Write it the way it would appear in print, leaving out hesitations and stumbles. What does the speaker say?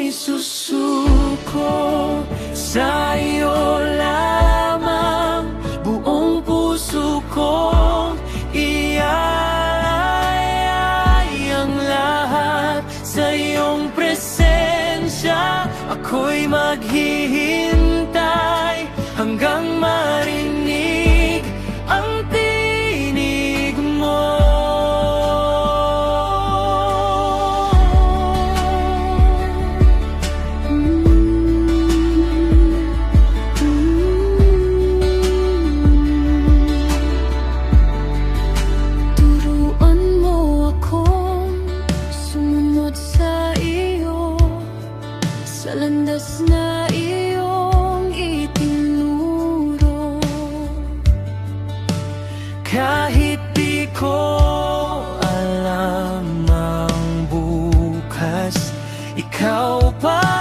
ako'y susuko sa iyo lamang. Buong puso kong iaalay ang lahat sa iyong presensya. Ako'y maghihintay hanggang marinig ang tinig mo. Turuan mo akong sumunod sa iyo, sa landas na iyong itinuro. Kahit di ko alam ang bukas, ikaw pa